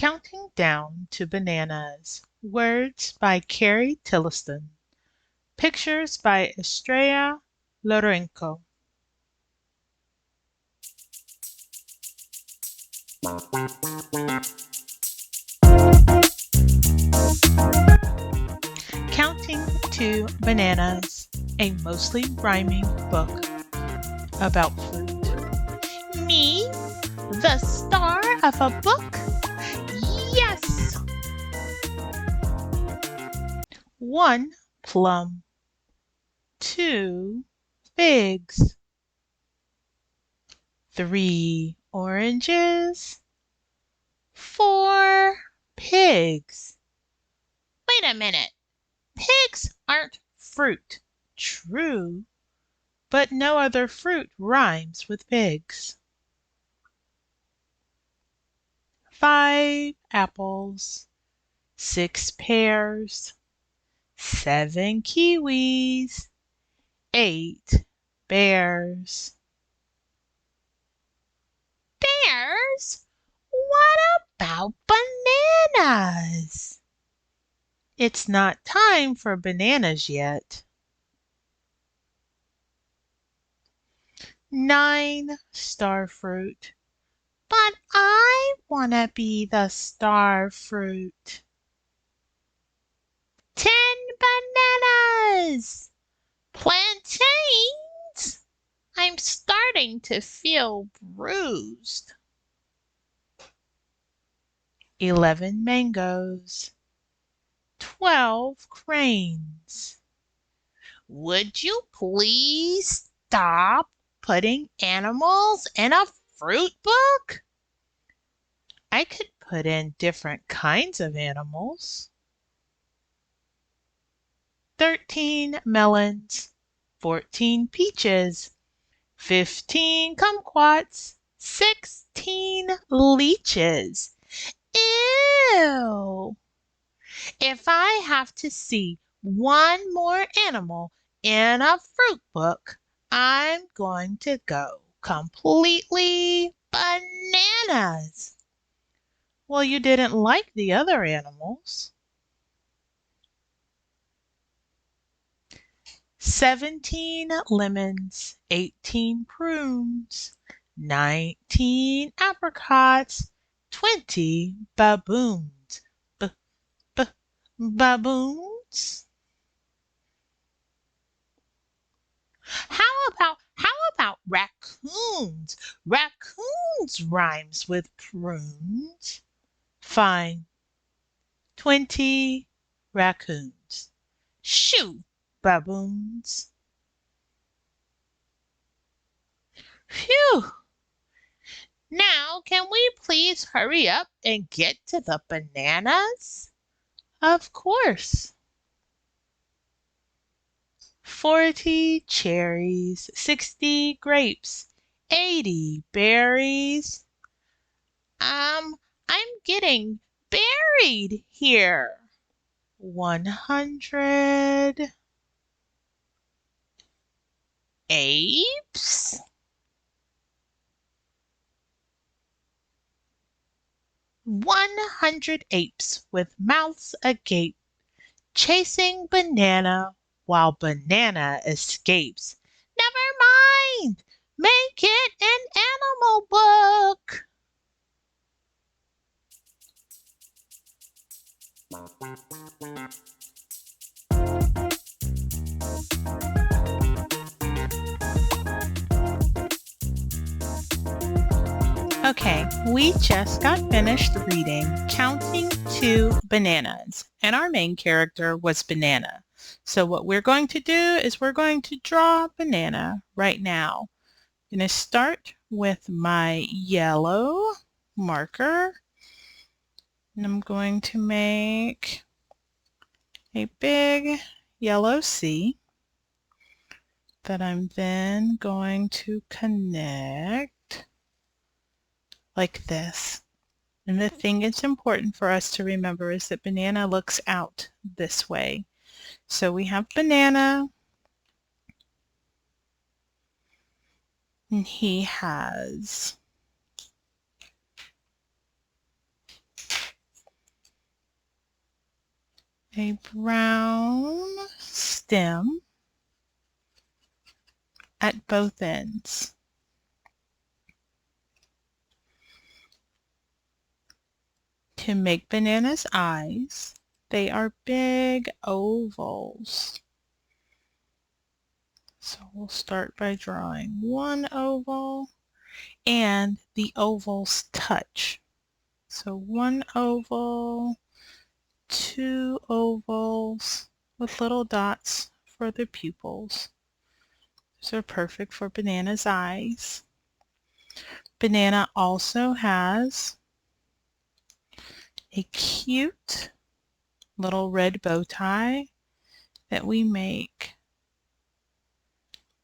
Counting Down to Bananas. Words by Carrie Tilliston. Pictures by Estrella Lorenco. Counting to Bananas, a mostly rhyming book about fruit. Me, the star of a book? Yes! 1 plum, 2 figs, 3 oranges, 4 pigs. Wait a minute. Pigs aren't fruit. True, but no other fruit rhymes with pigs. 5 apples, 6 pears, 7 kiwis, 8 bears. Bears? What about bananas? It's not time for bananas yet. 9 star fruit. But I want to be the star fruit. 10 bananas! Plantains? I'm starting to feel bruised. 11 mangoes. 12 cranes. Would you please stop putting animals in a fruit book? I could put in different kinds of animals. 13 melons, 14 peaches, 15 kumquats, 16 leeches. Ew! If I have to see one more animal in a fruit book, I'm going to go completely bananas. Well, you didn't like the other animals. 17 lemons, 18 prunes, 19 apricots, 20 baboons. Baboons? How about raccoons? Raccoons rhymes with prunes. Fine. 20 raccoons. Shoo, baboons. Phew. Now, can we please hurry up and get to the bananas? Of course. 40 cherries, 60 grapes, 80 berries. I'm getting buried here. 100 apes? "100 apes with mouths agape, chasing banana while banana escapes." Never mind! Make it an animal book! Okay, we just got finished reading Counting to Bananas, and our main character was Banana. So what we're going to do is we're going to draw Banana right now. I'm going to start with my yellow marker, and I'm going to make a big yellow C that I'm then going to connect like this. And the thing that's important for us to remember is that banana looks out this way. So we have banana, and he has a brown stem at both ends. To make Banana's eyes, they are big ovals. So we'll start by drawing one oval, and the ovals touch. So one oval, two ovals with little dots for the pupils. These are perfect for Banana's eyes. Banana also has a cute little red bow tie that we make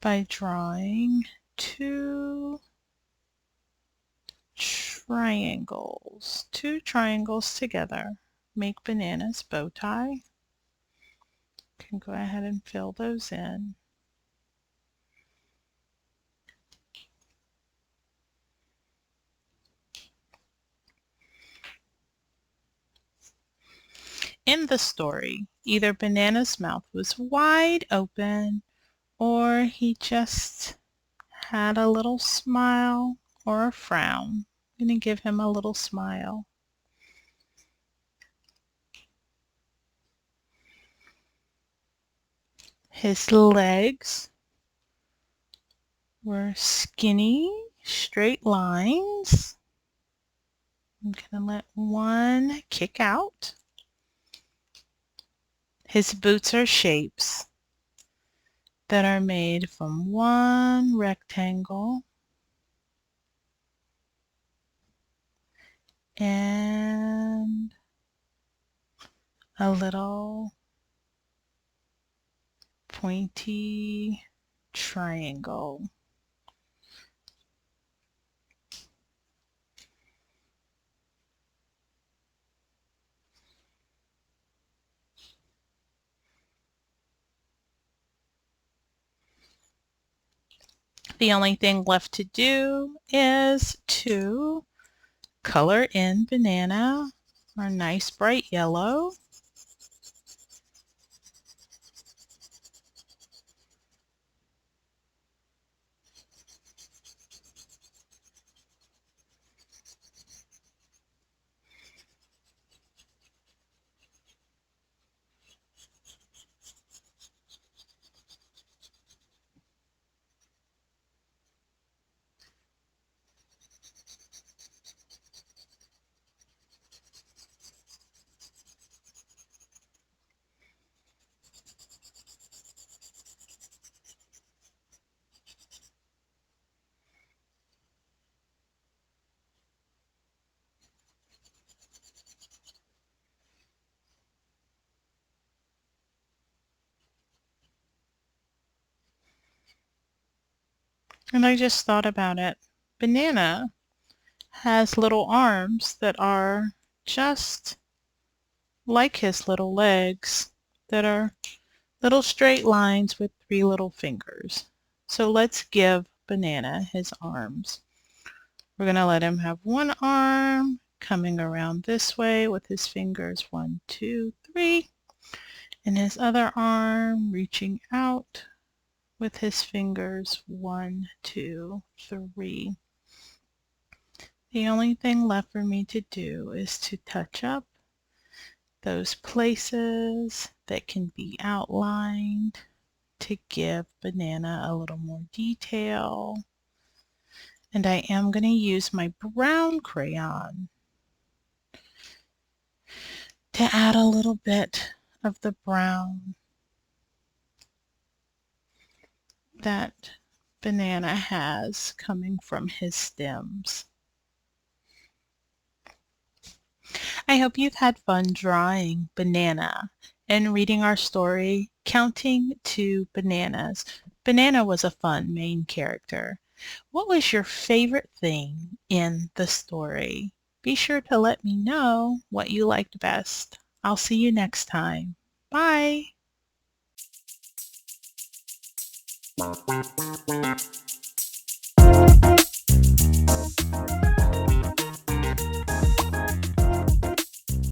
by drawing two triangles. Two triangles together make Banana's bow tie. You can go ahead and fill those in. In the story, either Banana's mouth was wide open or he just had a little smile or a frown. I'm going to give him a little smile. His legs were skinny, straight lines. I'm going to let one kick out. His boots are shapes that are made from one rectangle and a little pointy triangle. The only thing left to do is to color in Banana our nice bright yellow. And I just thought about it. Banana has little arms that are just like his little legs, that are little straight lines with three little fingers. So let's give Banana his arms. We're going to let him have one arm coming around this way with his fingers 1, 2, 3, and his other arm reaching out with his fingers 1, 2, 3. The only thing left for me to do is to touch up those places that can be outlined to give Banana a little more detail. And I am going to use my brown crayon to add a little bit of the brown that Banana has coming from his stems. I hope you've had fun drawing Banana and reading our story, Counting to Bananas. Banana was a fun main character. What was your favorite thing in the story? Be sure to let me know what you liked best. I'll see you next time. Bye!